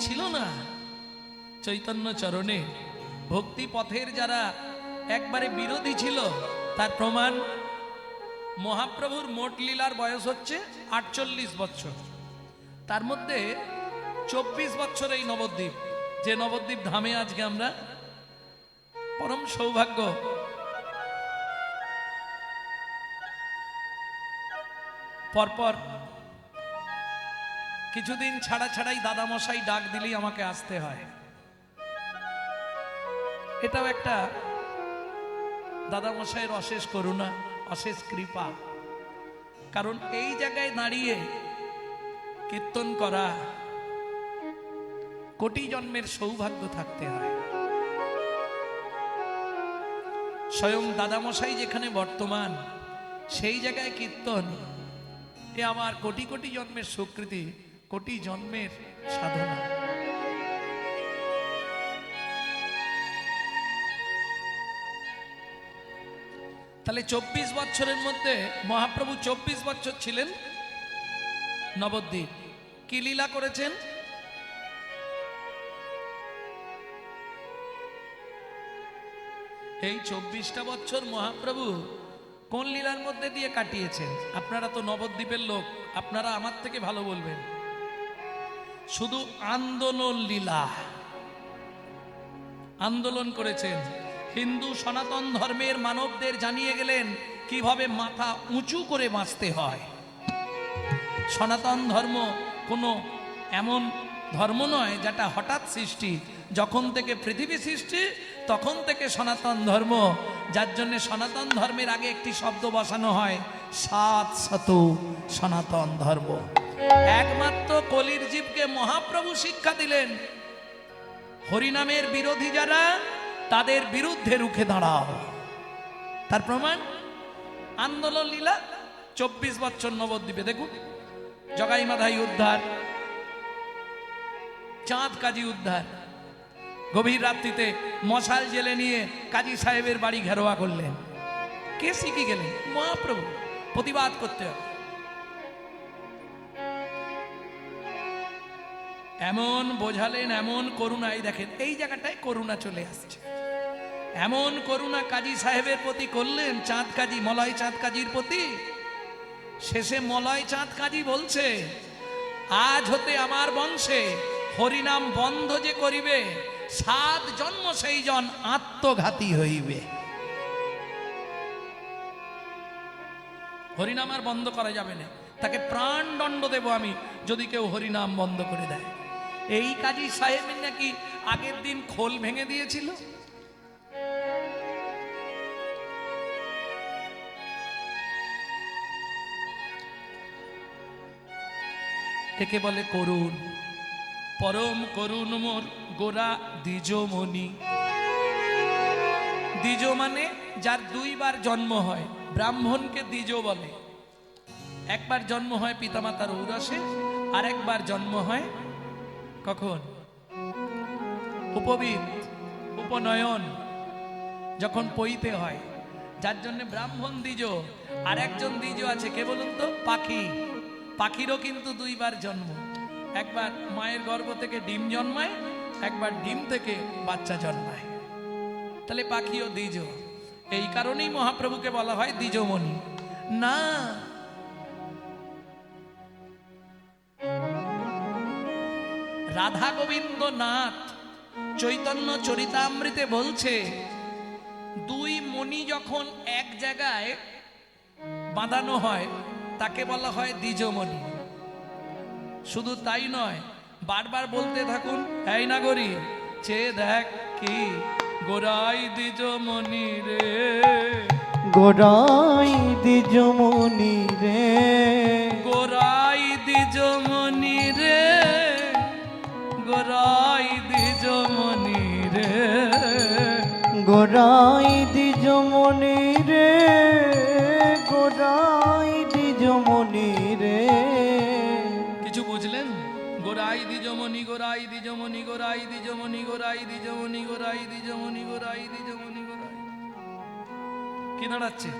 ছিল না চৈতন্য চরণে। ভক্তি পথের যারা একবারে বিরোধী ছিল তার প্রমাণ মহাপ্রভুর মোট লীলার বয়স হচ্ছে 48 বছর। তার মধ্যে 24 বছর এই নবদ্বীপ, যে নবদ্বীপ ধামে আজকে আমরা পরম সৌভাগ্য। পরপর কিছুদিন ছাড়া ছাড়াই দাদামশাই ডাক দিলেই আমাকে আসতে হয়। এটাও একটা দাদামশাইয়ের অশেষ করুণা, অশেষ কৃপা। কারণ এই জায়গায় দাঁড়িয়ে কীর্তন করা কোটি জন্মের সৌভাগ্য থাকতে হয়। স্বয়ং দাদামশাই যেখানে বর্তমান সেই জায়গায় কীর্তন, এ আমার কোটি কোটি জন্মের স্বীকৃতি, কোটি জন্মের সাধনা। তাহলে 24 বছরের মধ্যে মহাপ্রভু 24 বছর ছিলেন নবদ্বীপ। কি লীলা করেছেন? এই 24টা বছর মহাপ্রভু কোন লীলার মধ্যে দিয়ে কাটিয়েছেন? আপনারা তো নবদ্বীপের লোক, আপনারা আমার থেকে ভালো বলবেন। শুধু আন্দোলন লীলা, আন্দোলন করেছেন। হিন্দু সনাতন ধর্মের মানবদের জানিয়ে গেলেন কিভাবে মাথা উঁচু করে বাঁচতে হয়। সনাতন ধর্ম কোনো এমন ধর্ম নয় যেটা হঠাৎ সৃষ্টি। যখন থেকে পৃথিবী সৃষ্টি তখন থেকে সনাতন ধর্ম, যার জন্য সনাতন ধর্মের আগে একটি শব্দ বসানো হয়, শাশ্বত সনাতন ধর্ম। একমাত্র কলির জীবকে মহাপ্রভু শিক্ষা দিলেন, হরিনামের বিরোধী যারা তাদের বিরুদ্ধে রুখে দাঁড়াও। তার প্রমাণ আন্দোলন লীলা। 24 বছর নবদ্বীপে দেখুন, জগাই মাধাই উদ্ধার, চাঁদ কাজী উদ্ধার। গভীর রাত্রিতে মশাল জেলে নিয়ে কাজী সাহেবের বাড়ি ঘেরোয়া করলেন। কে শিখে গেলেন? মহাপ্রভু। প্রতিবাদ করতে হবে। এমন বোঝালেন, এমন করুণাই দেখেন এই জায়গাটায় করুণা চলে আসছে। এমন করুণা কাজী সাহেবের প্রতি করলেন, চাঁদ কাজী, মলয় চাঁদ কাজীর প্রতি। শেষে মলয় চাঁদ কাজী বলছে, আজ হতে আমার বংশে হরিনাম বন্ধ যে করিবে, 7 জন্ম সেই জন আত্মঘাতী হইবে। হরিনাম আর বন্ধ করা যাবে না, তাকে প্রাণ দণ্ড দেব আমি যদি কেউ হরিনাম বন্ধ করে দেয়। এই কাজী সাহেবের নাকি আগের দিন খোল ভেঙে দিয়েছিল। একে বলে করুণ, পরম করুণ মোর গোরা দ্বিজমণি। দ্বিজ মানে যার 2 বার জন্ম হয়, ব্রাহ্মণকে দ্বিজ বলে। একবার জন্ম হয় পিতামাতার ঔরসে, আর একবার জন্ম হয় কখন? উপবীত, উপনয়ন, যখন পইতে হয়, যার জন্য ব্রাহ্মণ দ্বিজ। আর একজন দ্বিজ আছে, কে বলুন তো? পাখি। পাখিরও কিন্তু 2 বার জন্ম। একবার মায়ের গর্ভ থেকে ডিম জন্মায়, একবার ডিম থেকে বাচ্চা জন্মায়। তাহলে পাখিও দ্বিজ। এই কারণেই মহাপ্রভুকে বলা হয় দ্বিজমণি। না, রাধা গোবিন্দ নাথ চৈতন্য চরিতামৃতে বলছে, 2 মণি যখন এক জায়গায় বাঁধানো হয় তাকে বলা হয় দ্বিজমণি। শুধু তাই নয়, বারবার বলতে থাকুন, এই নাগরী চেয়ে দেখ কি গোরাই দ্বিজমণি রে, গোরাই দ্বিজমণি রে, গোরাই দ্বিজমণি রে, গোরাই দ্বিজমণি রে, গোরাই দ্বিজমণি রে, গোরাই দ্বিজমণি রে। কিছু বুঝলেন? গোরাই দ্বিজমণি, গোরাই দ্বিজমণি, গোরাই দ্বিজমণি, গোরাই দ্বিজমণি, গোরাই দ্বিজমণি, গোরাই দ্বিজমণি, গোরাই। কি দাঁড়াচ্ছে?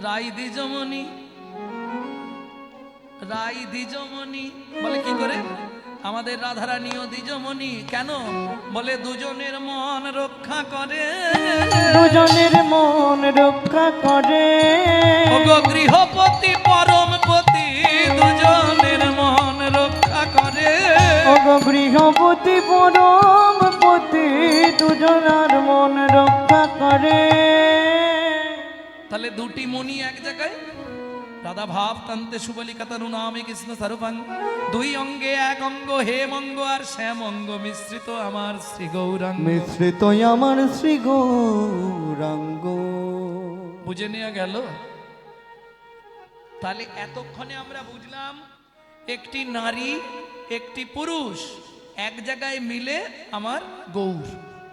রাই দ্বিজমণি, রাই দ্বিজমণি, বলে কি করে? আমাদের রাধারানীও দ্বিজমণি। কেন? বলে দুজনের মন রক্ষা করে, দুজনের মন রক্ষা করে। ওগো গৃহপতি পরমপতি দুজনের মন রক্ষা করে। ওগো গৃহপতি পরমপতি দুজনার মন রক্ষা করে। তাহলে দুটি মণি এক জায়গায়, রাধা ভাব কান্তে সুবলিকা তনু নামে কৃষ্ণ স্বরূপাং, দুই অঙ্গে এক অঙ্গ হেম অঙ্গ আর শ্যাম অঙ্গ মিশ্রিত আমার শ্রী গৌরাঙ্গ। মিশ্রিত আমার শ্রী গৌরাঙ্গ। বুঝে নেওয়া গেল? তাহলে এতক্ষণে আমরা বুঝলাম একটি নারী একটি পুরুষ এক জায়গায় মিলে আমার গৌর।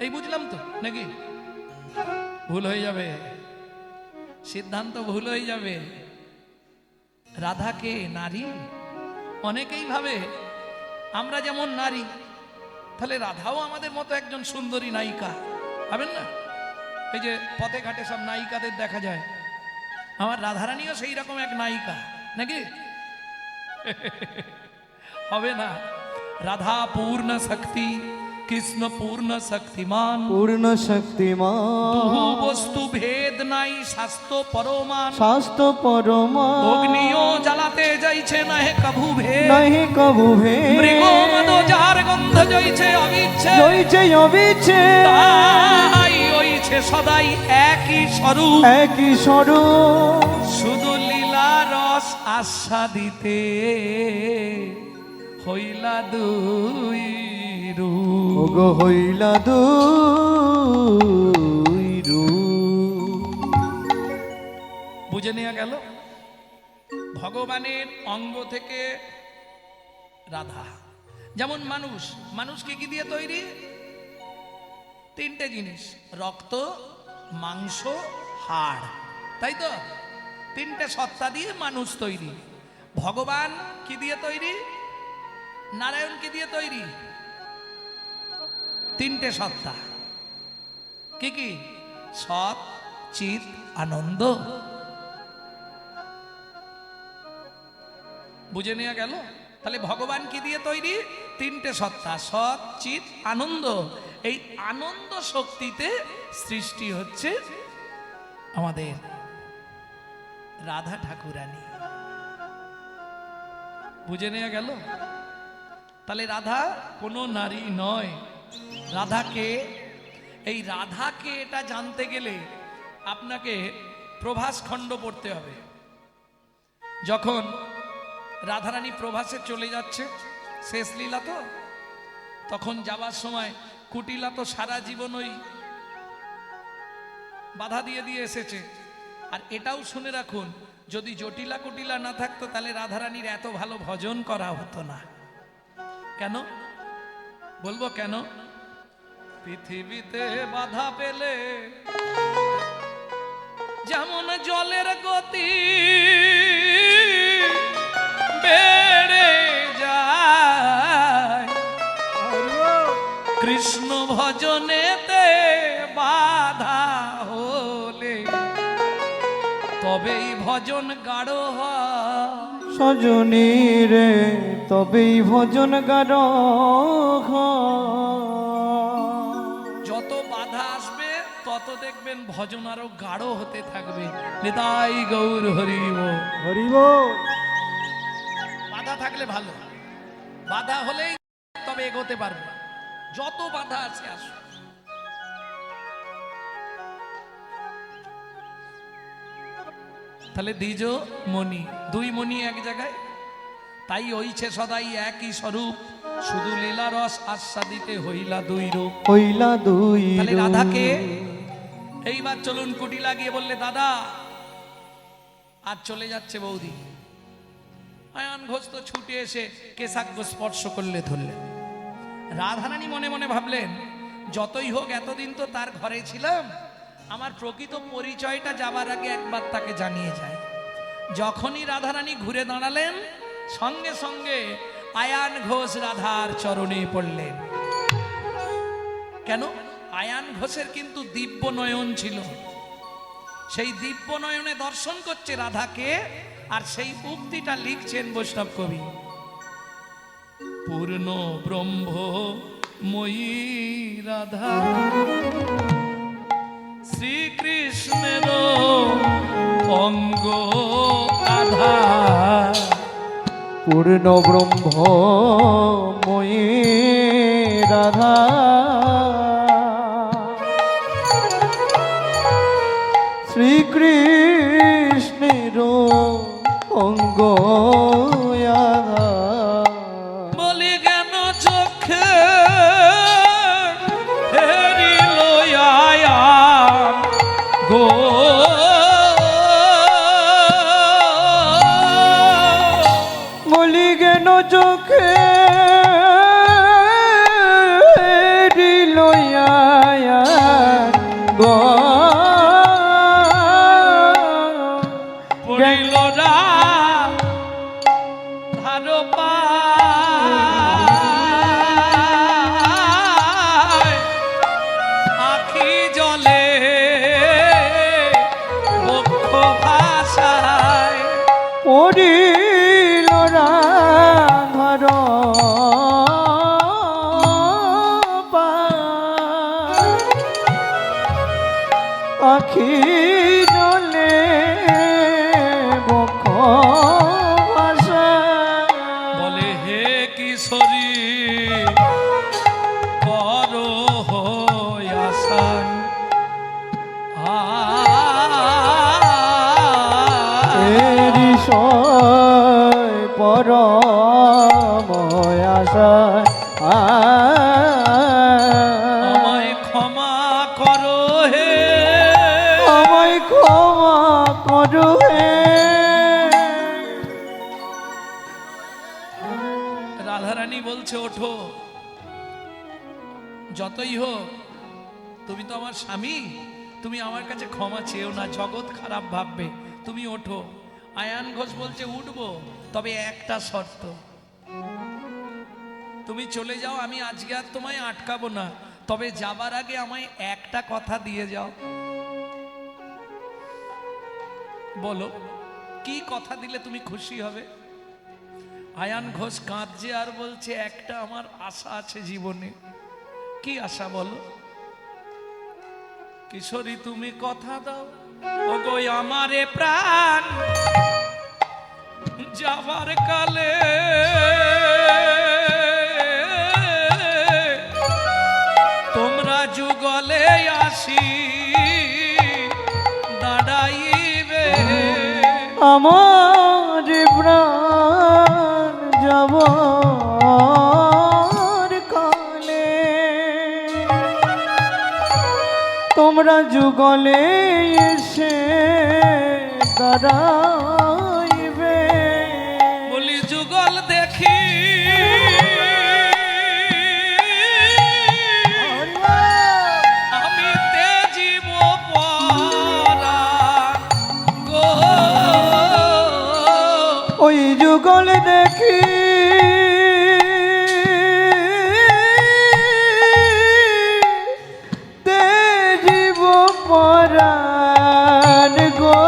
এই বুঝলাম তো নাকি? ভুল হয়ে যাবে, সিদ্ধান্ত ভুল হয়ে যাবে। রাধাকে নারী অনেকেই ভাবে আমরা যেমন নারী, তাহলে রাধাও আমাদের মতো একজন সুন্দরী নায়িকা, ভাবেন না? এই যে পথে ঘাটে সব নায়িকাদের দেখা যায়, আমার রাধারানীও সেই রকম এক নায়িকা নাকি? হবে না। রাধা পূর্ণ শক্তি, কৃষ্ণ পূর্ণ শক্তিমান, পূর্ণ শক্তিমান। বহু বস্তু ভেদ নাই, স্বাস্থ্য পরমান, স্বাস্থ্য পরমান। অগ্নিও জ্বালাতে যাইছে নাহে কভু ভেদ, নাহি কভু ভেদ। মৃগমদ যার গন্ধ জইছে অবিচ্ছে, জয়ছে অবিচ্ছে। তাই হইছে সদাই একই স্বরূপ, একই স্বরূপ। শুধু লীলা রস আস্বাদিতে হইলা দুই রূপ। ওগো হইলা দুই রূপ। বুঝে নেওয়া গেল? ভগবানের অঙ্গ থেকে রাধা। যেমন মানুষ, মানুষকে কি দিয়ে তৈরি? তিনটে জিনিস, রক্ত, মাংস, হাড়, তাই তো? তিনটে সত্তা দিয়ে মানুষ তৈরি। ভগবান কি দিয়ে তৈরি? নারায়ণ কি দিয়ে তৈরি? তিনটে সত্তা। কি কি? সৎ, চিত, আনন্দ। বুঝে নেওয়া গেল? তাহলে ভগবান কি দিয়ে তৈরি? তিনটে সত্তা, সৎ, চিত, আনন্দ। এই আনন্দ শক্তিতে সৃষ্টি হচ্ছে আমাদের রাধা ঠাকুরানী। বুঝে নেওয়া গেল? তাহলে রাধা কোনো নারী নয়। রাধাকে, এই রাধাকে এটা জানতে গেলে আপনাকে প্রভাস খণ্ড পড়তে হবে। যখন রাধারানী প্রভাসে চলে যাচ্ছে, শেষ লীলা তো, তখন যাবার সময় কুটিলা তো সারা জীবন ওই বাধা দিয়ে দিয়ে এসেছে। আর এটাও শুনে রাখুন, যদি জটিলা কুটিলা না থাকতো তাহলে রাধারানীর এত ভালো ভজন করা হতো না। কেন বলবো? কেন? পৃথিবীতে বাধা পেলে যেমন জলের গতি বেড়ে যায়, কৃষ্ণ ভজনেতে বাধা হলে তবেই ভজন গাঢ় হয়। সজনী রে তবেই ভজন গাঢ়। যত বাধা আসবে তত দেখবেন ভজন আরো গাঢ় হতে থাকবে। নিতাই গৌর হরিব হরিব। বাধা থাকলে ভালো, বাধা হলেই তবে এগোতে পারবে। যত বাধা আছে আসুক। তাহলে দ্বিজ মণি, দুই মণি এক জায়গায়, তাই হইছে সদাই একই স্বরূপ, শুধু লীলা রস আস্বাদিতে হইলা দুই রূপ। হইলা দুই তাহলে রূপ। রাধাকে এইবার চলুন কুটি লাগিয়ে বললে, দাদা আজ চলে যাচ্ছে বৌদি। আয়ান ঘোষ তো ছুটে এসে কেশাগ্র স্পর্শ করলে, ধরলেন। রাধারানী মনে মনে ভাবলেন, যতই হোক এতদিন তো তার ঘরে ছিলাম, আমার প্রকৃত পরিচয়টা যাবার আগে একবার তাকে জানিয়ে যায়। যখনই রাধারানী ঘুরে দাঁড়ালেন, সঙ্গে সঙ্গে আয়ান ঘোষ রাধার চরণে পড়লেন। কেন? আয়ান ঘোষের কিন্তু দিব্য নয়ন ছিল। সেই দিব্য নয়নে দর্শন করছে রাধাকে, আর সেই উক্তিটা লিখছেন বৈষ্ণব কবি। পূর্ণ ব্রহ্মময়ী রাধা শ্রীকৃষ্ণের অঙ্গ আধা, পূর্ণ ব্রহ্মময়ী রাধা শ্রীকৃষ্ণের অঙ্গ আধা। বলি কেন চোখে হেরিল আয়াম গো, বলি কেন চোখে গো পড়িল রা ধার পায়, আখি জলে বক্ষ ভাষায়, পড়িল রাধার আখি জলে বক্ষ ভাষায়। বলে হে কিশোরী করো আসান, বিষয় পরম আশায় আমায় ক্ষমা করো হে, আমায় ক্ষমা করো হে। রাধারানী বলছে ওঠো, যতই হোক তুমি তো আমার স্বামী, তুমি আমার কাছে ক্ষমা চেয়েও না, জগৎ খারাপ ভাববে, তুমি ওঠো। আয়ান ঘোষ বলছে উঠবো, তবে একটা শর্ত, তুমি চলে যাও, আমি আজকে আর তোমায় আটকাবো না, তবে যাবার আগে আমায় একটা কথা দিয়ে যাও। বলো কি কথা দিলে তুমি খুশি হবে? আয়ান ঘোষ কাঁদছে আর বলছে একটা আমার আশা আছে জীবনে। কি আশা বলো? কিশোরী তুমি কথা দাও, ওগো আমারে প্রাণ যাবার কালে তোমরা যুগলে আসি দাঁড়াইবে, আমার প্রাণ যাবার কালে তোমরা যুগলে এসে দাঁড়াইবে। বলি যুগল দেখি আমি তেজিব পরাণ গো, ওই যুগল দেখি তেজিব পরাণ গো,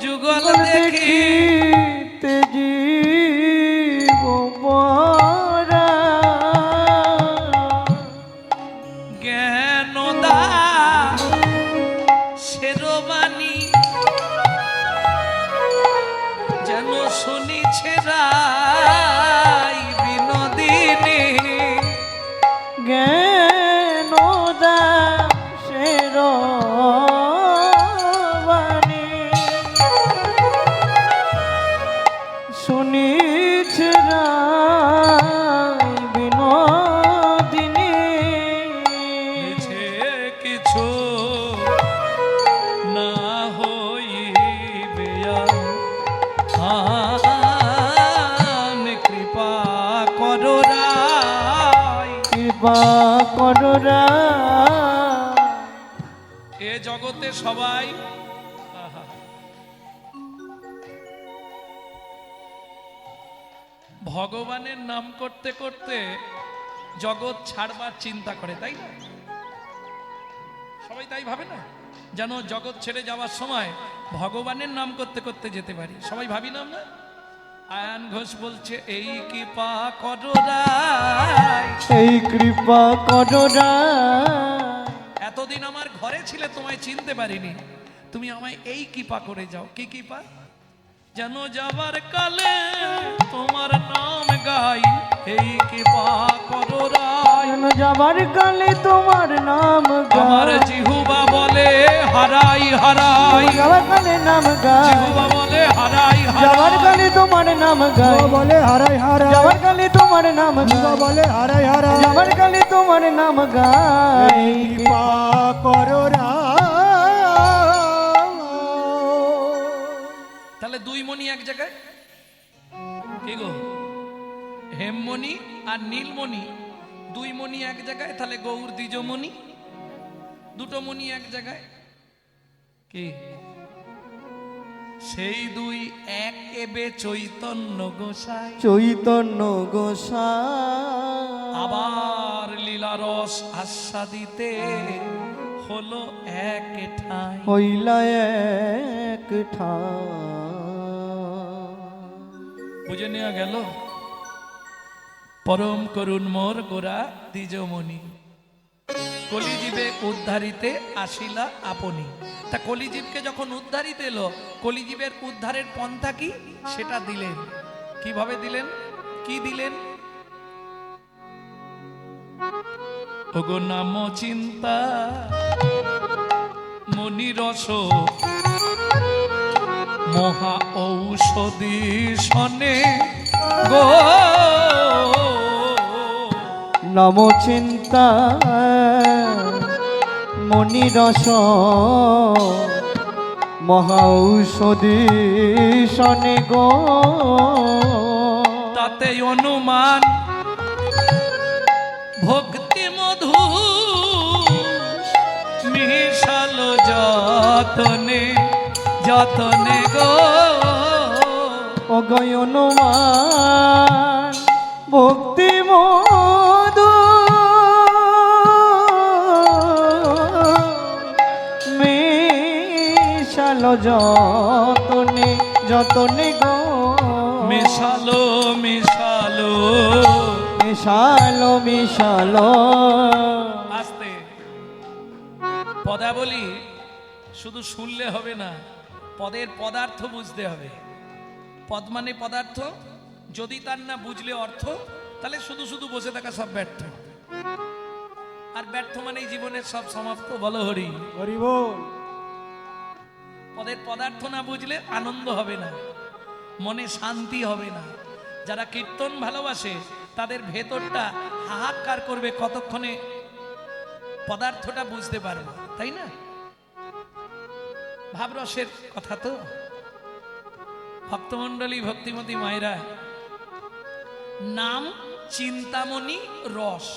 যুগল দেখি তেজিব পরাণ। জ্ঞানদা শেরবাণী যেন শুনিছে রাই বিনোদিনী, জ্ঞান দাসের বাণী শুনিছে রাই বিনোদিনী। মিছে কিছু না হইবে আন, কৃপা করো রাই, কৃপা করো রাই। এ জগতে সবাই আহা, ভগবানের নাম করতে করতে জগৎ ছাড়বার চিন্তা করে, তাই না? সবাই তাই ভাবে না? যেন জগৎ ছেড়ে যাওয়ার সময় ভগবানের নাম করতে করতে যেতে পারি। সবাই ভাবি না আমরা? আয়ান ঘোষ বলছে এই কৃপা করো রাই, এই কৃপা করো রাই। এতদিন আমার ঘরে ছিলে তোমায় চিনতে পারিনি, তুমি আমায় এই কৃপা করে যাও। কি কৃপা? যেন যাবার কালে তোমার নাম গাই, এই কৃপা করো রাই। যেন যাবার কালে তোমার নাম আমার গাই, জিহুবা বলে হারাই হারাই, যাবার কালে নাম গাই, জিহুবা বলে হারাই যাবার হারাই, কালে তোমার নাম গাই, বলে হারাই হারাই, যাবার কালে তোমার নাম গাই, বলে হারাই হারাই, যাবার কালে তোমার নাম গাই। কৃপা করো তাহলে দুই মণি এক জায়গায়, কি গো? হেমমণি আর নীলমণি, দুই মণি এক জায়গায়, তাহলে গৌর দ্বিজমণি। দুটো মণি এক জায়গায়, কি? সেই দুই এক এবে চৈতন্য গোসাই, চৈতন্য গোসাই আবার লীলারস আস্বাদিতে হলো এক ঠাই। হইলা এক ঠাই। বুঝে নেওয়া গেল? পরম করুণ মোর গোরা দ্বিজমণি, কলিজীবে উদ্ধারিতে আসিলা আপনি। তা কলিজীবকে যখন উদ্ধারিতে এলো, কলিজীবের উদ্ধারের পন্থা কি সেটা দিলেন। কিভাবে দিলেন? কি দিলেন? ওগো নাম চিন্তা মনিরস মহা ঔষধি শনে গো, নম চিন্তা মনিরস মহা ঔষধি শনে গো। তাতে অনুমান ভক্তি মধু মিশালো যতনে যতনে গো। অগয়নমান ভক্তি মধু মিশালো যতনে যতনে গো। মিশালো মিশালো মিশালো মিশালো। আস্তে পদাবলী শুধু শুনলে হবে না, পদের পদার্থ বুঝতে হবে। পদ মানে পদার্থ, যদি তার না বুঝলে অর্থ, তাহলে শুধু শুধু বসে থাকা সব ব্যর্থ। আর ব্যর্থ মানেই জীবনের সব সমাপ্ত। বলো হরি হরি বল। পদের পদার্থ না বুঝলে আনন্দ হবে না, মনে শান্তি হবে না। যারা কীর্তন ভালোবাসে তাদের ভেতরটা হাহাকার করবে কতক্ষণে পদার্থটা বুঝতে পারবে, তাই না? ভাবরসের কথা তো। ভক্তমণ্ডলী ভক্তিমতী মায়েরা, নাম চিন্তামণি রস।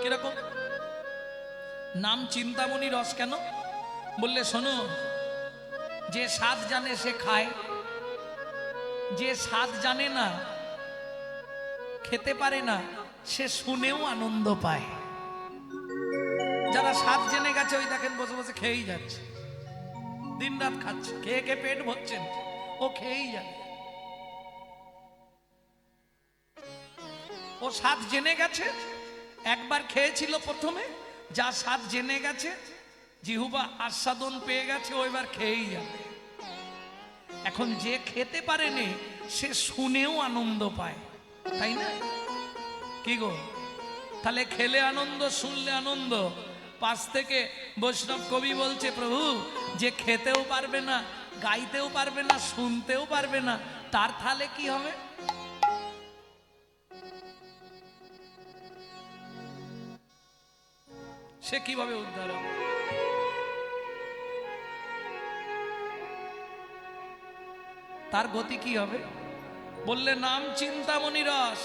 কিরকম নাম চিন্তামণি রস? কেন বললে শোনো, যে স্বাদ জানে সে খায়, যে স্বাদ জানে না খেতে পারে না, সে শুনেও আনন্দ পায়। যারা স্বাদ জেনে গেছে ওই দেখেন বসে বসে খেয়েই যাচ্ছে, দিন রাত খাচ্ছে, খেয়ে খেয়ে পেট ভরছেন, ও খেয়েই যাবে। ও স্বাদ জেনে গেছে, একবার খেয়েছিল প্রথমে, যা স্বাদ জেনে গেছে, জিহুবা আস্বাদন পেয়ে গেছে, ও এবার খেয়েই যাবে। এখন যে খেতে পারেনি সে শুনেও আনন্দ পায়, তাই না? কি গো? তাহলে খেলে আনন্দ, শুনলে আনন্দ। পাশ থেকে বৈষ্ণব কবি বলছে, প্রভু যে খেতেও পারবে না, গাইতেও পারবে না, শুনতেও পারবে না, তার তাহলে কি হবে? সে কিভাবে উদ্ধার হবে? তার গতি কি হবে? বললে নাম চিন্তামণি রস।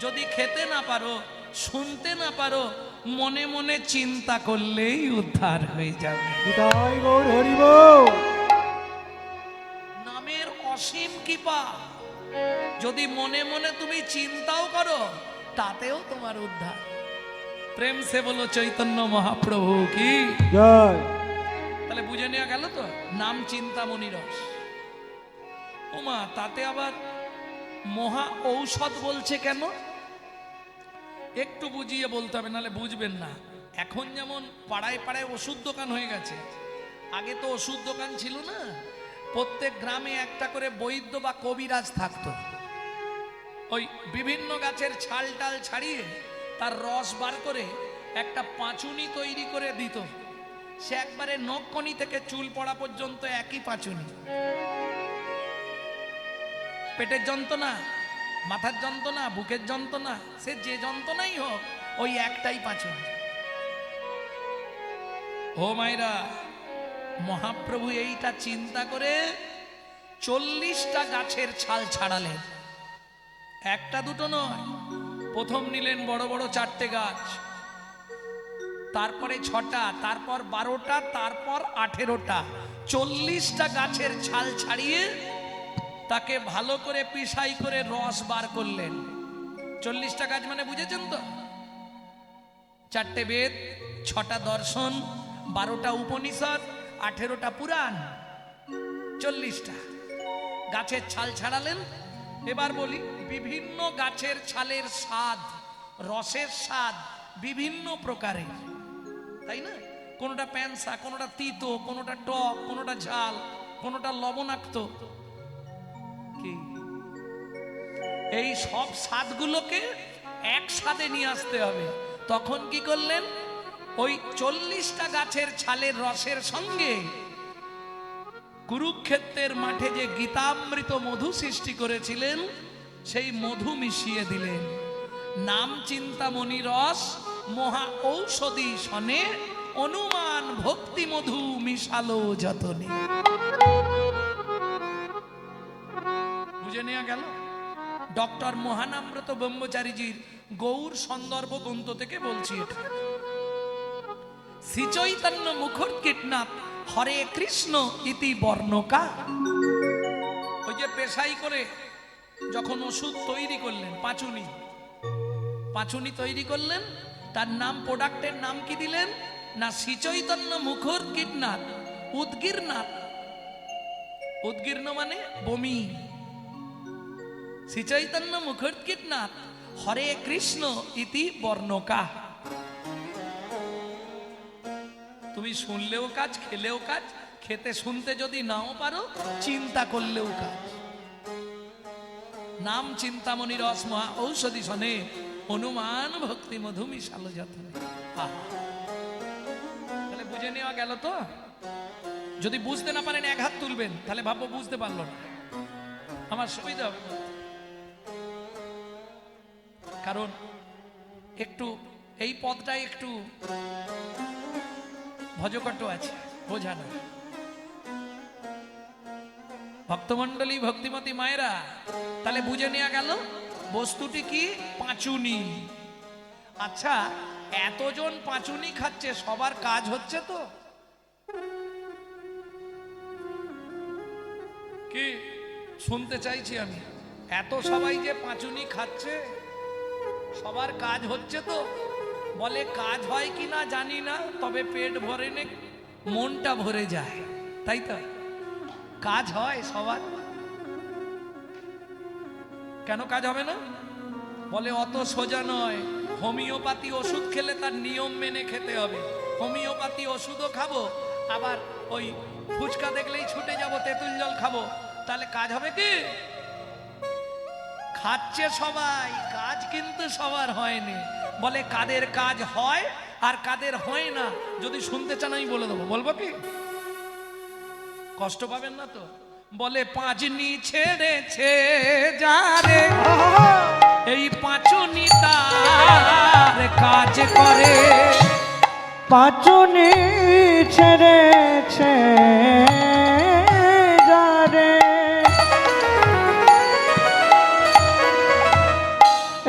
যদি খেতে না পারো, শুনতে না পারো, মনে মনে চিন্তা করলেই উদ্ধার হয়ে যাবে। জয় গৌর হরি বল। নামের অসীম কৃপা, যদি মনে মনে তুমি চিন্তাও করো, তাতেও তোমার উদ্ধার। প্রেম সে বলো চৈতন্য মহাপ্রভু কি জয়। তাহলে বুঝে নেওয়া গেল তো নাম চিন্তামণি রস। ওমা, তাতে আবার মহা ঔষধ বলছে কেন? একটু বুঝিয়ে বলতে হবে, নাহলে বুঝবেন না। এখন যেমন পাড়ায় পাড়ায় ওষুধ দোকান হয়ে গেছে, আগে তো ওষুধ দোকান ছিল না। প্রত্যেক গ্রামে একটা করে বৈদ্য বা কবিরাজ থাকতো। ওই বিভিন্ন গাছের ছাল টাল ছাড়িয়ে তার রস বার করে একটা পাঁচুনি তৈরি করে দিত। সে একবারে নখকনি থেকে চুল পড়া পর্যন্ত একই পাঁচুনি। পেটের যন্ত্রণা, মাথার যন্ত্রণা, বুকের যন্ত্রণা, সে যে যন্ত্রণাই হোক, ওই একটাই পাঁচুনি। ও মায়েরা, মহাপ্রভু এইটা চিন্তা করে 40টা গাছের ছাল ছাড়ালেন। একটা দুটো নয়, প্রথম নিলেন বড় বড় 4টে গাছ, তারপরে 6টা, তারপর 12টা, তারপর 18টা। 40টা গাছের ছাল ছাড়িয়ে তাকে ভালো করে পিসাই করে রস বার করলেন। 40টা গাছ মানে বুঝেছেন তো? 4টে বেদ, 6টা দর্শন, 12টা উপনিষদ, 18টা পুরাণ, 40টা গাছের ছাল ছাড়ালেন। এবার বলি, বিভিন্ন গাছের ছালের স্বাদ, রসের স্বাদ বিভিন্ন প্রকারের, তাই না? কোনোটা প্যানসা, কোনোটা তিতো, কোনোটা টক, কোনোটা ঝাল, কোনোটা লবণাক্ত। কি এই সব স্বাদগুলোকে একসাথে নিয়ে আসতে হবে। তখন কি করলেন? ওই 40টা গাছের ছালের রসের সঙ্গে কুরুক্ষেত্রের মাঠে যে গীতামৃত মধু সৃষ্টি করেছিলেন, সেই মধু মিশিয়ে দিলেন। নাম চিন্তামণি রস মহা ঔষধি শনে, অনুমান ভক্তি মধু মিশালো যতনে। বুঝে নেওয়া গেল? ডক্টর মহানামব্রত ব্রহ্মচারীজির গৌর সন্দর্ভ গ্রন্থ থেকে বলছি এটা। শ্রী চৈতন্য মুখর কীটনাথ হরে কৃষ্ণ ইতি বর্ণকা। ওই যে পেশাই করে যখন ওষুধ তৈরি করলেন, পাঁচুনি তৈরি করলেন, তার নাম, প্রোডাক্টের নাম কি দিলেন? না শ্রী চৈতন্য মুখর কীটনাথ উদ্গীরনাথ। উদ্গীর্ণ মানে বমি। শ্রী চৈতন্য মুখর কীটনাথ হরে কৃষ্ণ ইতি বর্ণকা। তুমি শুনলেও কাজ, খেলেও কাজ, খেতে শুনতে যদি নাও পারো, চিন্তা করলেও কাজ। নাম চিন্তামণি রস মহা ঔষধি শনে, অনুমান ভক্তি মধু মিশালো যতনে। তাহলে বুঝে নেওয়া গেল তো? যদি বুঝতে না পারেন এক হাত তুলবেন, তাহলে ভাববো বুঝতে পারলো না, আমার সুবিধা হবে। কারণ একটু এই পদটা একটু ভজকট আছে, বোঝা না। ভক্তমন্ডলী, ভক্তিমতী মায়েরা, তাহলে বুঝে নেওয়া গেল বস্তুটি কি? পাঁচুনি। আচ্ছা, এতজন পাঁচুনি খাচ্ছে, সবার কাজ হচ্ছে তো? কি শুনতে চাইছি আমি, এত সবাই যে পাঁচুনি খাচ্ছে, সবার কাজ হচ্ছে তো? বলে কাজ হয় কি না জানি না, তবে পেট ভরে নে, মনটা ভরে যায়, তাই তো? কাজ হয় সবার। কেন কাজ হবে না? বলে অত সোজা নয়। হোমিওপ্যাথি ওষুধ খেলে তার নিয়ম মেনে খেতে হবে। হোমিওপ্যাথি ওষুধও খাবো, আবার ওই ফুচকা দেখলেই ছুটে যাব, তেঁতুল জল খাবো, তাহলে কাজ হবে কি? খাচ্ছে সবাই, কাজ কিন্তু সবার হয়নি। বলে কাদের কাজ হয় আর কাদের হয় না, যদি শুনতে চান আমি বলে দেবো। বলবো কি? কষ্ট পাবেন না তো? বলে পাঁচনি ছেড়েছে যারে, এই পাঁচুনি তার কাজ করে। পাঁচুনি ছেড়েছে যারে,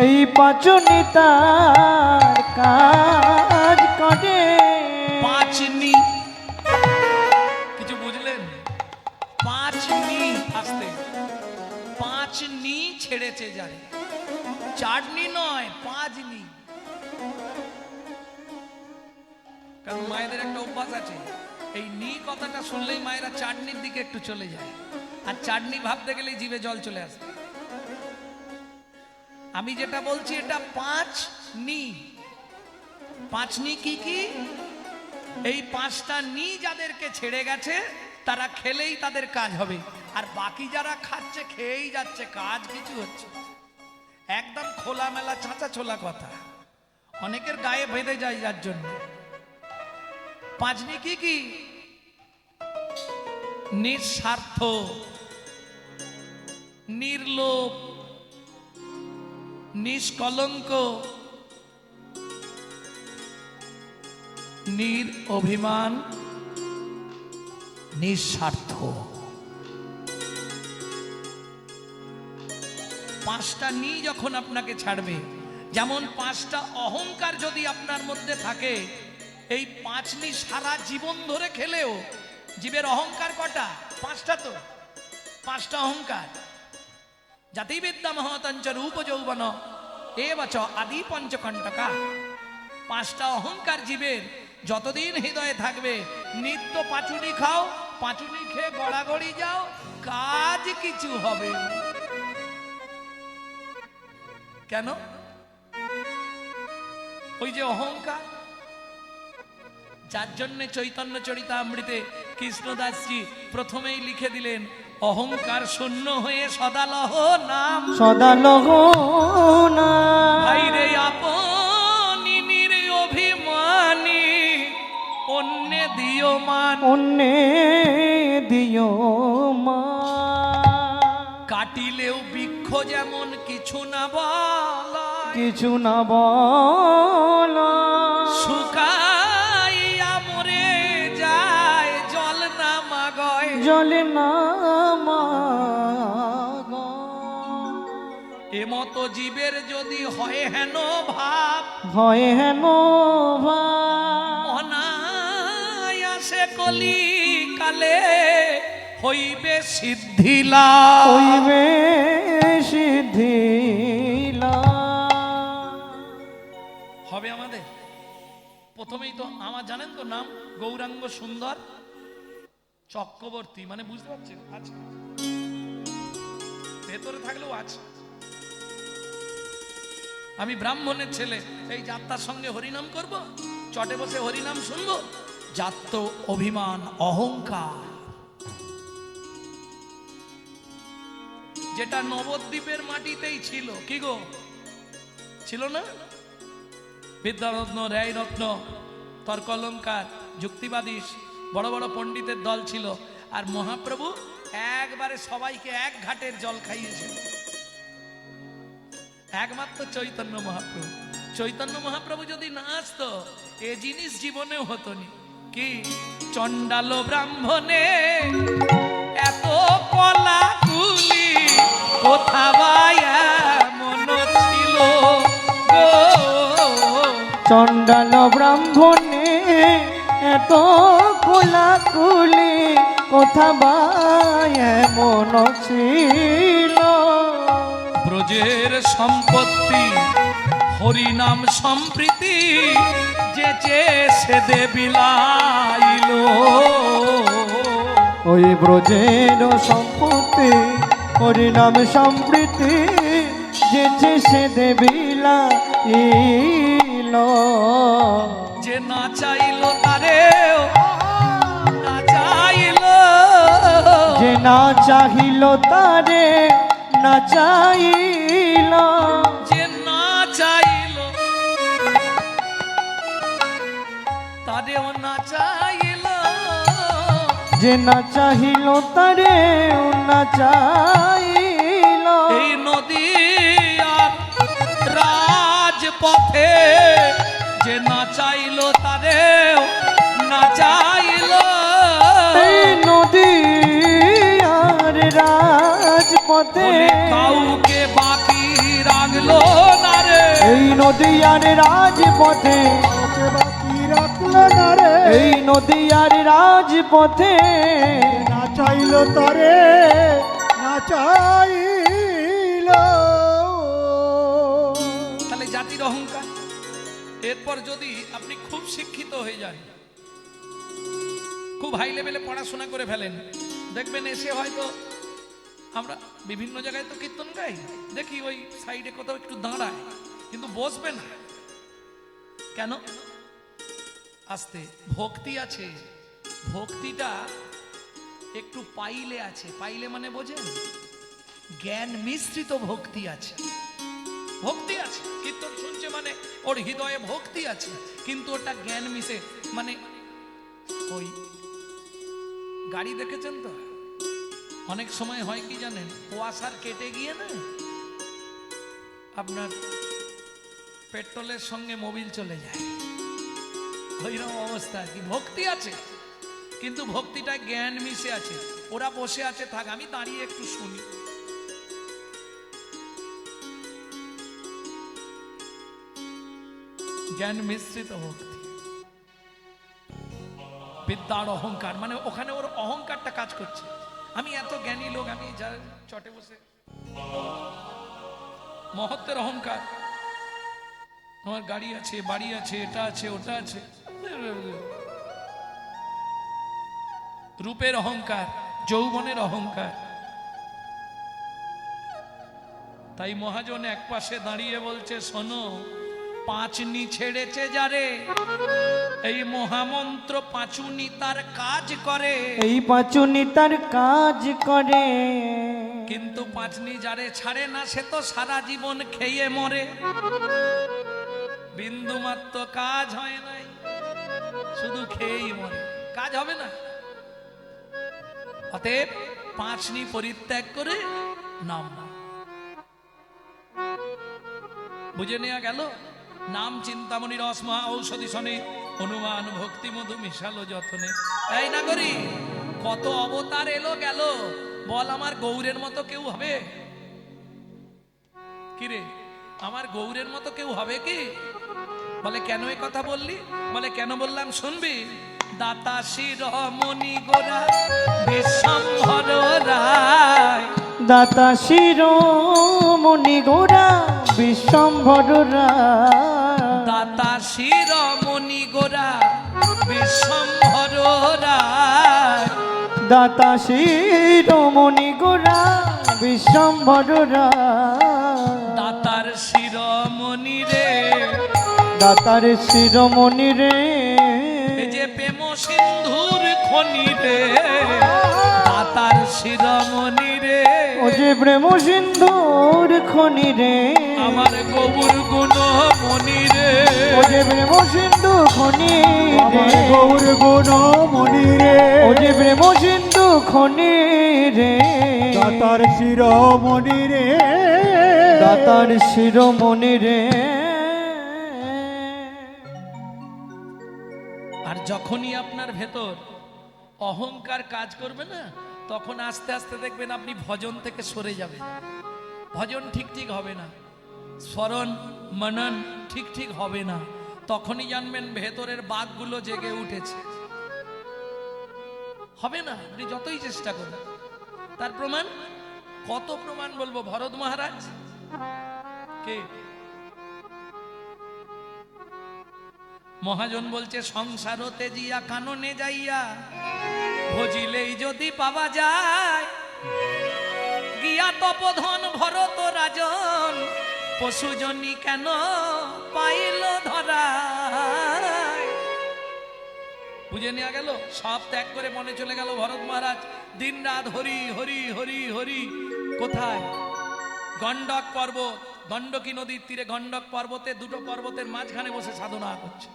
এই পাঁচুনি তার কাজ করে। পাঁচনি, কিছু বুঝলেন? পাঁচনি, আসতে, পাঁচনি ছেড়েছে যারে, চাটনি নয়, পাঁচনি। কারণ মায়েদের একটা অভ্যাস আছে, এই নি কথাটা শুনলেই মায়েরা চাটনির দিকে একটু চলে যায়, আর চাটনি ভাবতে গেলেই জিভে জল চলে আসে। আমি যেটা বলছি এটা 5 নি। 5 নি কি কি? এই 5টা নি যাদেরকে ছেড়ে গেছে তারা খেলেই তাদের কাজ হবে, আর বাকি যারা খাচ্ছে খেয়েই যাচ্ছে, কাজ কিছু হচ্ছে। একদম খোলামেলা চাঁচা ছোলা কথা, অনেকের গায়ে বেঁধে যায় যার জন্য। 5 নি কি কি? নিঃস্বার্থ, নির্লোভ, নিষ্কলঙ্ক, নিরভিমান, নিঃস্বার্থ। 5টা নি যখন আপনাকে ছাড়বে, যেমন 5টা অহংকার যদি আপনার মধ্যে থাকে, এই 5 নি সারা জীবন ধরে খেলেও জীবের অহংকার কটা? 5টা তো, 5টা অহংকার। জাতি বিদ্যা মহতঞ্চ রূপ যৌবন এবচ আদি পঞ্চকণ্টকা। 5টা অহংকার জীবের যতদিন হৃদয়ে থাকবে, নিত্য পাঁচুনি খাও, পাঁচুনি খেয়ে গড়াগড়ি যাও, কাজ কিছু হবে না। কেন? ওই যে অহংকার, যার জন্য চৈতন্য চরিতামৃতে কৃষ্ণদাসজি প্রথমেই লিখে দিলেন, অহংকার শূন্য হয়ে সদালহ নাম, সদালহ না ভাইরে আপনি নিরভিমানী, অন্যে দিও মান, অন্যে দিও মা। কাটিলেও বৃক্ষ যেমন কিছু না বলা, কিছু না বল, শুকাইয়া মরে যায় জল না মাগয়, জলে না মাগ। এমতো জীবের যদি হয় হেন ভাব, হয় হেন ভাব, অনায়াসে কলি কালে হইবে সিদ্ধিলাভ। হইবে সিদ্ধি হবে আমাদের। প্রথমেই তো আমার জানেন তো নাম গৌরাঙ্গ সুন্দর চক্রবর্তী, মানে বুঝতে পারছেন আছে, ভেতরে থাকলেও আছে। আমি ব্রাহ্মণের ছেলে, এই যাত্রার সঙ্গে হরিনাম করব, চটে বসে হরিনাম শুনবো, যাত্র অভিমান অহংকার, যেটা নবদ্বীপের মাটিতেই ছিল। কি গো, ছিল না? বিদ্যারত্ন, রায়রত্ন, তর্কলঙ্কার, যুক্তিবাদী, বড় বড় পণ্ডিতের দল ছিল, আর মহাপ্রভু একবারে সবাইকে এক ঘাটের জল খাইয়েছিল, একমাত্র চৈতন্য মহাপ্রভু। চৈতন্য মহাপ্রভু যদি না আসতো, এ জিনিস জীবনেও হতো নি। কি চণ্ডাল ব্রাহ্মণে এত কলা কুলি, কোথা মন ছিল গো, চণ্ডাল ব্রাহ্মণে এত কোলাকুলি, কোথা মন ছিল। ব্রজের সম্পত্তি হরিনাম সম্প্রীতি, যে সে দেবিলাইল, ওই ব্রজের সম্পত্তি হরিনাম সম্প্রীতি, যে সে দেবিলা ইল। যে না চাইল তারে না চাইল, যে না চাহিল তারে না চাইল, যে না চাইল তারেও না চাইল, যে না চাহিল তারে না চাইল। এই নদী আর রাজপথে যে না চাইল তারেও না চাইল, এই নদী আর রাজপথে কাউকে বাকি রাখলো না রে, এই নদী আর রাজপথে ওকে বাকি রাখলো না রে, এই নদী আর রাজপথে না চাইলো তরে না চাইলো। তাহলে জাতির অহংকার। এরপর যদি আপনি খুব শিক্ষিত হয়ে যান, খুব হাই লেভেলে পড়াশোনা করে ফেলেন, দেখবেন এসে হয়তো আমরা বিভিন্ন জায়গায় তো কীর্তন গাই, দেখি ওই সাইডে কোথাও একটু দাঁড়ায়, কিন্তু বসবে না কেন? আস্তে ভক্তি আছে, ভক্তিটা একটু পাইলে আছে। পাইলে মানে বোঝেন, জ্ঞান মিশ্রিত ভক্তি আছে। ভক্তি আছে, কীর্তন শুনছে মানে ওর হৃদয়ে ভক্তি আছে, কিন্তু ওটা জ্ঞান মিশে। মানে ওই গাড়ি দেখেছেন তো, অনেক সময় হয় কি জানেন, ওয়াসার কেটে গিয়ে না আপনার পেট্রোলের সঙ্গে মোবিল চলে যায়, ওইরকম অবস্থা আর কি। ভক্তি আছে কিন্তু ভক্তিটা জ্ঞান মিশে আছে। ওরা বসে আছে, থাক আমি দাঁড়িয়ে একটু শুনি। জ্ঞান মিশ্রিত ভক্তি। বিদ্যার অহংকার মানে ওখানে ওর অহংকারটা কাজ করছে, আমি এত জ্ঞানী লোক, আমি যা চটে বসে, মহত্বের অহংকার। আমার গাড়ি আছে, বাড়ি আছে, এটা আছে, ওটা আছে। রূপের অহংকার, যৌবনের অহংকার। তাই মহাজন এক পাশে দাঁড়িয়ে বলছে, শোনো, পাঁচনি ছেড়েছে যারে, এই মহামন্ত্র পাঁচুনি তার কাজ করে। এই পাঁচুনি তার কাজ করে, কিন্তু পাঁচনি যারে ছাড়ে না, সে তো সারা জীবন খেয়ে মরে। বিন্দু মাত্র কাজ হয় নাই, শুধু খেয়েই মরে, কাজ হবে না। অতএব পাঁচনি পরিত্যাগ করে নাম নাম। বুঝে নেওয়া গেল? নাম চিন্তামণি রসমা ঔষধি শনে, হনুমান ভক্তি মধু মিশালো যতনে। এই নাগরী, কত অবতার এলো গেল, বল আমার গৌরের মতো কেউ হবে? কিরে, আমার গৌরের মতো কেউ হবে কি? বলে কেন এই কথা বললি? বলে কেন বললাম শুনবি। দাতা শিরোমণি গোরা বিশ্বম্ভর রায়, দাতা শিরোমণি গোরা বিশ্বম্ভর রায়, দাতা শিরোমণি গোরা বিশ্বম্ভর রায়, দাতা শিরোমণি গোরা বিশ্বম্ভর রায়, দাতার শিরোমণি রে, দাতার শিরোমণি রে, এই যে প্রেম সিন্ধুর খনি রে, দাতার শিরোমণি রে, ও যে প্রেম সিন্ধুর খনি রে, আমার গৌর গুণ মনি রে, ও যে প্রেম সিন্ধু খনি আমার রে, গৌর গুণ মনি রে, ও যে প্রেম সিন্ধু খনি রে, দাতার শিরোমণি রে, দাতার শিরোমণি রে। আর যখনই আপনার ভেতর অহংকার কাজ করবে না, তখন আস্তে আস্তে দেখবেন আপনি ভজন থেকে সরে যাবেন। ভজন ঠিক ঠিক হবে না, স্মরণ মনন ঠিক ঠিক হবে না। তখনই জানবেন ভেতরের বাঘগুলো জেগে উঠেছে। হবে না আপনি যতই চেষ্টা করেন। তার প্রমাণ, কত প্রমাণ বলবো। ভরত মহারাজ কে, মহাজন বলছে, সংসার তেজিয়া কাননে যাইয়া, ভজিলেই যদি পাওয়া যায়, গিয়া তপধন ভরত রাজন, পশুজনী কেন পাইল ধরা। বুঝে নেওয়া গেল? সব ত্যাগ করে মনে চলে গেল ভরত মহারাজ, দিন রাত হরি হরি হরি হরি। কোথায়? গণ্ডক পর্বত, গণ্ডকী নদীর তীরে গণ্ডক পর্বতে, দুটো পর্বতের মাঝখানে বসে সাধনা করছে।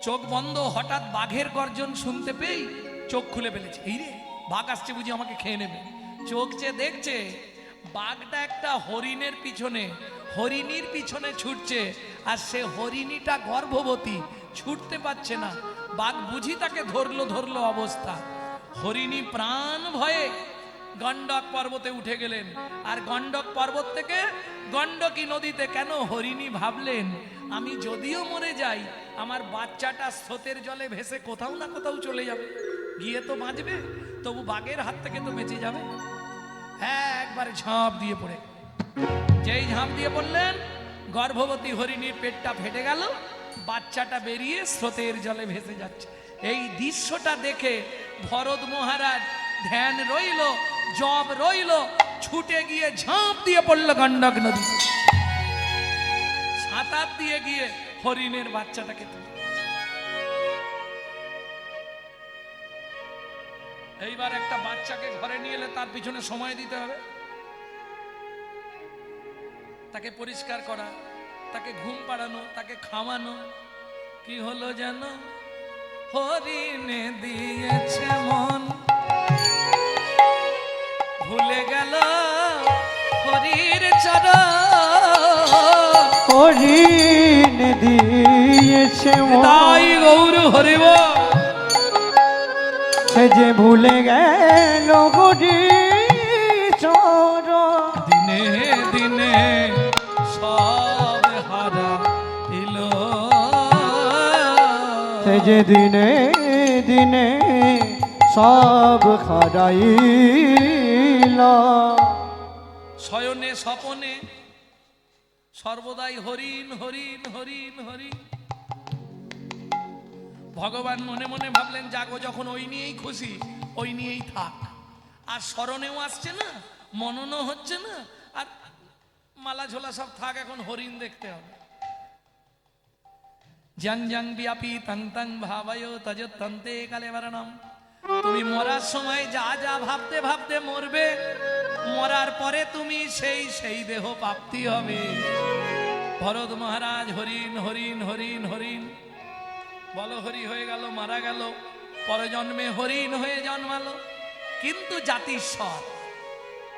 চোখ বন্ধ, হঠাৎ বাঘের গর্জন শুনতে পেয়ে চোখ খুলে ফেলেছে। এই রে, বাঘ আসছে, বুঝি আমাকে খেয়ে নেবে। চোখ চেয়ে দেখছে বাঘটা একটা হরিণের পিছনে, হরিণীর পিছনে ছুটছে, আর সে হরিণীটা গর্ভবতী, ছুটতে পারছে না। বাঘ বুঝি তাকে ধরলো অবস্থা। হরিণী প্রাণ ভয়ে গণ্ডক পর্বতে উঠে গেলেন, আর গণ্ডক পর্বত থেকে গণ্ডকী নদীতে। কেন? হরিণী ভাবলেন, আমি যদিও মরে যাই, আমার বাচ্চাটা স্রোতের জলে ভেসে কোথাও না কোথাও চলে যাবে, গিয়ে তো বাঁচবে, তবু বাঘের হাত থেকে তো বেঁচে যাবে। হ্যাঁ, একবারে ঝাঁপ দিয়ে পড়ে, যেই ঝাঁপ দিয়ে পড়লেন, গর্ভবতী হরিণীর পেটটা ফেটে গেল, বাচ্চাটা বেরিয়ে স্রোতের জলে ভেসে যাচ্ছে। এই দৃশ্যটা দেখে ভরত মহারাজ ধ্যান রইল, জব রইল, ছুটে গিয়ে ঝাঁপ দিয়ে পড়ল গণ্ডক নদী, সাঁতার দিয়ে গিয়ে হরিণের বাচ্চাটাকে তুলে। এইবার একটা বাচ্চাকে ঘরে নিয়ে এলে তার পিছনে সময় দিতে হবে, তাকে পরিষ্কার করা, তাকে ঘুম পাড়ানো, তাকে খাওয়ানো। কি হলো জানো? হরিণে দিয়েছে মন, ভুলে গেল হরির চরণ। হরিণ দিয়েছে মন, তাই গৌর হরিব সে যে ভুলে গেল হরির চরণ। দিনে দিনে সব হারা এলো, সে যে দিনে দিনে সব হারাইল। শয়নে স্বপনে সর্বদাই হরিণ হরিণ হরিণ হরিণ। ভগবান মনে মনে ভাবলেন, জাগো যখন ওই নিয়েই খুশি, ওই নিয়েই থাক। আর স্মরণেও আসছে না, মননও হচ্ছে না, আর মালা ঝোলা সব থাক, এখন হরিণ দেখতে হবে। জং জং ব্যাপী তং তং ভাবয় তজ তন্তে কালে বরণম। তুমি মরার সময় যা যা ভাবতে ভাবতে মরবে, মরার পরে তুমি সেই সেই দেহ প্রাপ্তি হবে। ভরত মহারাজ হরিণ হরিণ হরিণ হরিণ বলো হরি হয়ে গেল, মারা গেল, পরজন্মে হরিণ হয়ে জন্মালো। কিন্তু জাতিস্বর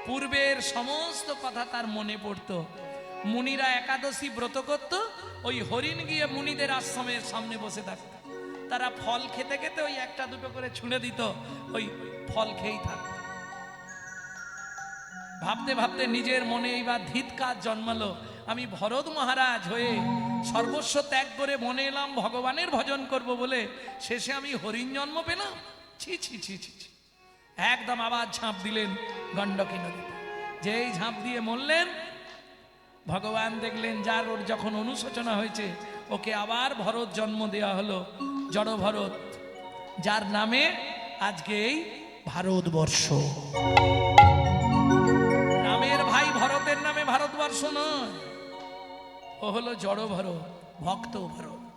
পূর্বের সমস্ত কথা তার মনে পড়তো। মুনিরা একাদশী ব্রত করত, ওই হরিণ গিয়ে মুনিদের আশ্রমের সামনে বসে থাকত। তারা ফল খেতে খেতে ওই একটা দুটো করে ছুঁড়ে দিত, ওই ফল খেয়েই থাকত। ভাবতে ভাবতে নিজের মনে এইবার ধিৎকার জন্মালো, আমি ভরত মহারাজ হয়ে সর্বস্ব ত্যাগ করে মনে এলাম ভগবানের ভজন করব বলে, শেষে আমি হরিণ জন্ম পেলাম। ছি ছি ছি ছি ছি। একদম আবার ঝাঁপ দিলেন গণ্ডকী নদীতে। যেই ঝাঁপ দিয়ে মরলেন, ভগবান দেখলেন যার ওর যখন অনুশোচনা হয়েছে, ওকে আবার ভরত জন্ম দেওয়া হলো, জড় ভরত, যার নামে আজকে এই ভারতবর্ষ। রামের ভাই ভরতের নামে ভারতবর্ষ নয়, ও হলো জড় ভরত, ভক্ত ভরত,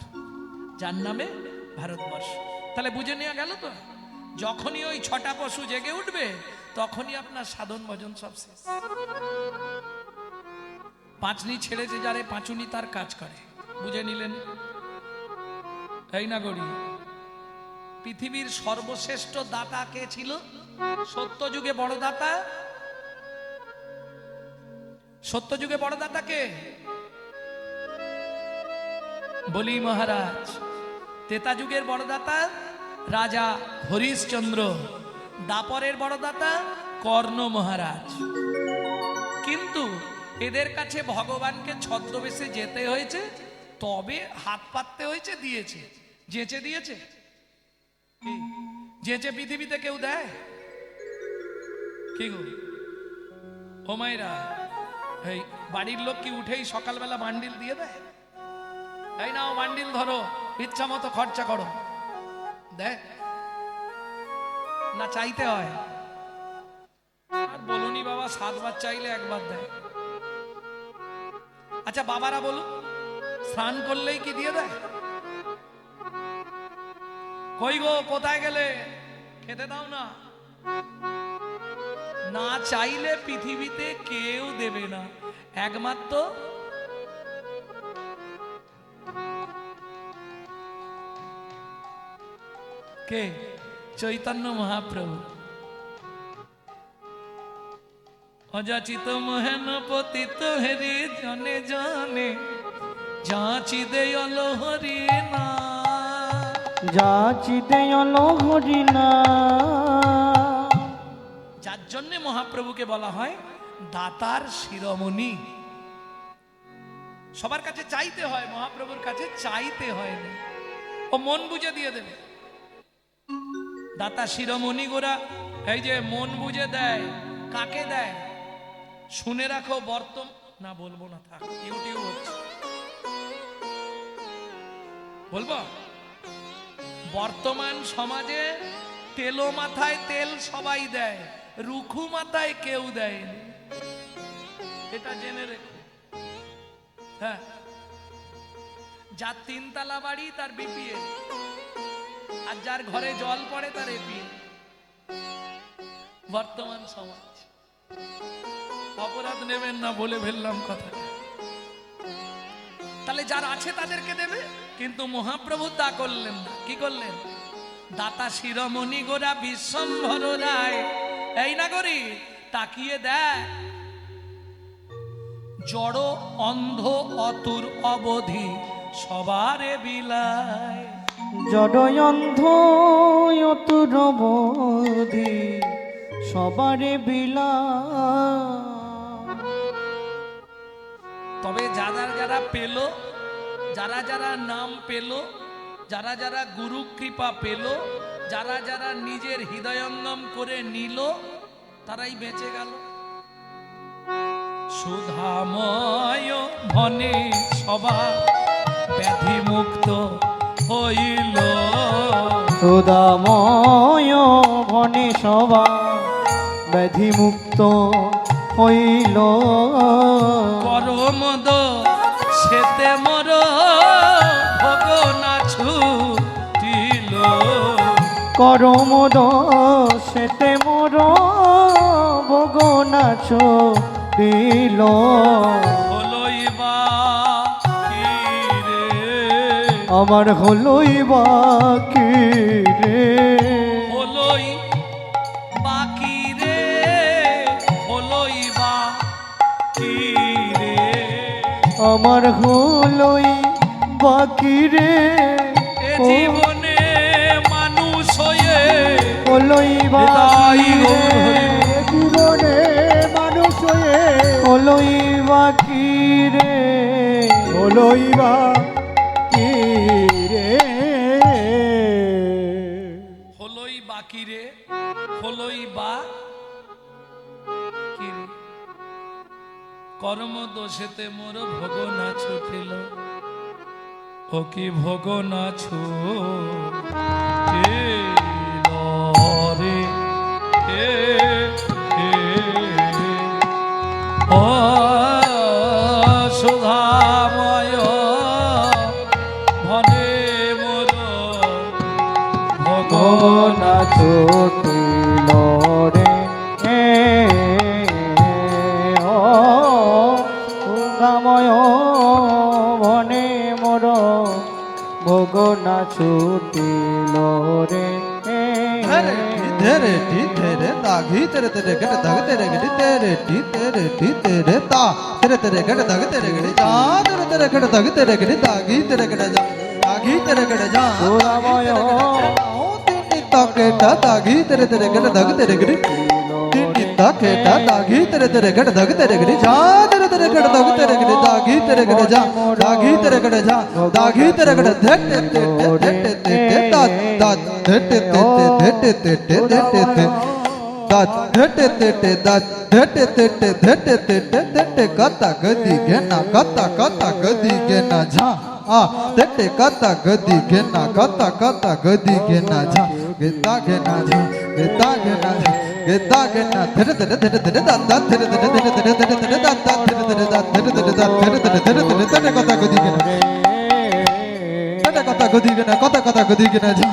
যার নামে ভারতবর্ষ। তাহলে বুঝে নেওয়া গেল তো, যখনই ওই ছটা পশু জেগে উঠবে, তখনই আপনার সাধন ভজন সব শেষ। পাঁচনি ছেড়েছে যারে, পাঁচুনি তার কাজ করে। বুঝে নিলেন? এই না গড়ি, পৃথিবীর সর্বশ্রেষ্ঠ দাতা কে ছিল? সত্যযুগে বড় দাতা, সত্যযুগে বড় দাতা কে? বলি মহারাজ। ত্রেতা যুগের বড় দাতা রাজা হরিশ্চন্দ্র। দাপরের বড় দাতা কর্ণ মহারাজ। কিন্তু এদের কাছে ভগবানকে ছদ্মবেশে যেতে হয়েছে, তবে হাত পাততে হয়েছে, দিয়েছে, যেচে দিয়েছে। যেচে পৃথিবীতে কেউ দেয় কি গো? ও মাইরা, এই বাড়ির লোক কি উঠেই সকালবেলা বান্ডিল দিয়ে দেয়? এই নাও বান্ডিল ধরো, ইচ্ছা মতো খরচা করো, দেখ না? চাইতে হয়। আর বলুনি বাবা, 7 বার চাইলে একবার দেয়। আচ্ছা বাবারা বলুন, স্নান করলেই কি দিয়ে দেয়? কই গো, কোথায় গেলে, খেতে দাও না। না চাইলে পৃথিবীতে কেউ দেবে না, একমাত্র কে? চৈতন্য মহাপ্রভু। অযাচিত মোহন পতিত হেরি জনে জনে, যাচি দেয়ল হরি না, যাচি দেয়ল হরি না। যার জন্যে মহাপ্রভুকে বলা হয় দাতার শিরোমণি। সবার কাছে চাইতে হয়, মহাপ্রভুর কাছে চাইতে হয় না, ও মন বুঝে দিয়ে দেবে। দাতা শিরোমণি গোরা, এই যে মন বুঝে দেয়, কাকে দেয় শুনে রাখো। বর্তমান না বলবো না, থাক, ইউটিউব হচ্ছে। বলবো বর্তমান সমাজে তেলো মাথায় তেল সবাই দেয়, রুখু মাথায় কেউ দেয়নি, এটা জেনে রেখো। হ্যাঁ, যার তিনতলা বাড়ি তার বিপিএল, আর যার ঘরে জল পড়ে তার এপিএল। বর্তমান সমাজ, অপরাধ নেবেন না, বলে ফেললাম কথাটা। তাহলে যার আছে তাদেরকে দেবে, কিন্তু মহাপ্রভু তা করলেন না। কি করলেন? দাতা শিরোমণি গোরা বিশ্বম্ভর রায়, এই না করি তাকিয়ে দেখ, জড় অন্ধ অতুর অবধি সবারে বিলায়। জড়য়ন্ধ অতুর অবধি সবারে বিলা। তবে যারা যারা পেল, যারা যারা নাম পেল, যারা যারা গুরু কৃপা পেল, যারা যারা নিজের হৃদয়ঙ্গম করে নিল, তারাই বেঁচে গেল। সুধাময় ধনে সবা ব্যাধি মুক্ত হইল। সুদাময় ভনে সবা ব্যাধি মুক্ত হইল। করমদ সেতে মর ভোগ না ছুটিল। করমদ সেতে মোর ভোগ নাচ দিল। হলই বা কি রে, আমার হলই বাকি রে। হলই বাকি রে, হলই বা কি রে। আমার হলই বাকি রে। এ জীবনে মানুষ হয়ে হলই বাকি রে। জীবনে মানুষ হয়ে হলই বাকি রে। হলই বা কি রে। হলই বাকি রে, হলই বা কি রে। কর্ম দোষেতে মোর ভোগ না ছুটিল। ও কি ভোগ না ছুটিল রে। ও সুধাময় ভনে মোর ভোগ ভগনা ছুটিল রে। ও গঙ্গাময় ভনে মোর ভগনা ছুটিল রে। तेरे टी तेरे दागी तेरे तेरे गट दग तेरे गट तेरे टी तेरे ता तेरे तेरे गट दग तेरे गट जा तेरे तेरे गट दग तेरे गट दागी तेरे गट जा दागी तेरे गट जा সুরাময় टी ताकेटा दागी तेरे तेरे गट दग तेरे गट टी ताकेटा दागी तेरे तेरे गट दग तेरे गट जा तेरे तेरे गट दग तेरे गट दागी तेरे गट जा दागी तेरे गट जा दागी तेरे गट धट ता ता धट कता गदी घेना कता कता गदी घेना झा आ तेटे कता गदी घेना कता कता गदी घेना झा गेता घेना झा गेता घेना झा गेता घेना धरे धरे धरे धरे दादा धरे धरे धरे धरे धरे धरे दादा धरे धरे दादा धरे धरे दादा धरे धरे धरे धरे तेटे कता गदी घेना तेटे कता गदी घेना कता कता गदी घेना झा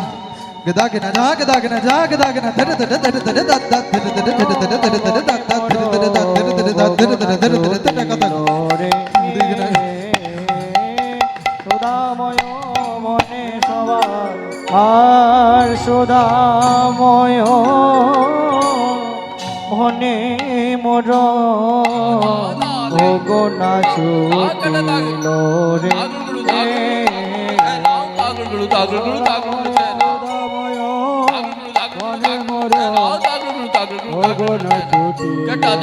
गदा के ना जा गदा के ना जा गदा के ना धरे धरे धरे धरे दादा धरे धरे धरे धरे धरे धरे दादा धरे धरे दादा धरे धरे दादा धरे धरे धरे धरे तेटे कता রে। সুদাময় মনে সবার আর সুদাময় মনে মোর ভগনা ছুটিল রে। সুদাময় মনে মোর ভগনা ছুটিল রে। সুদাময় মনে মোর ভগনা ছুটিল রে।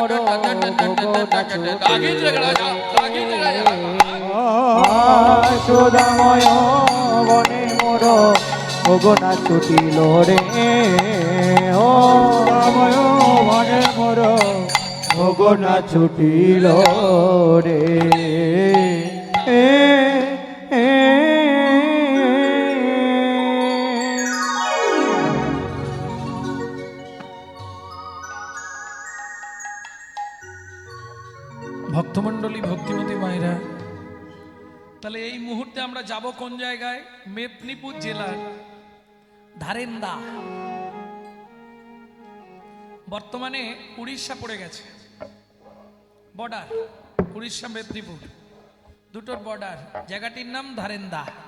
মোর সুদাময় বনে মোর ভোগনা ছুটিল রে ও রাময় বনে মোর ভোগনা ছুটিল রে ভক্তমণ্ডলী, ভক্তিমতী মায়েরা, তাহলে এই মুহূর্তে আমরা যাব কোন জায়গায়? মেদিনীপুর জেলার ধারেন্দা, বর্তমানে উড়িষ্যা পড়ে গেছে, বর্ডার উড়িষ্যা মেদিনীপুর দুটোর বর্ডার, জায়গাটির নাম ধারেন্দা।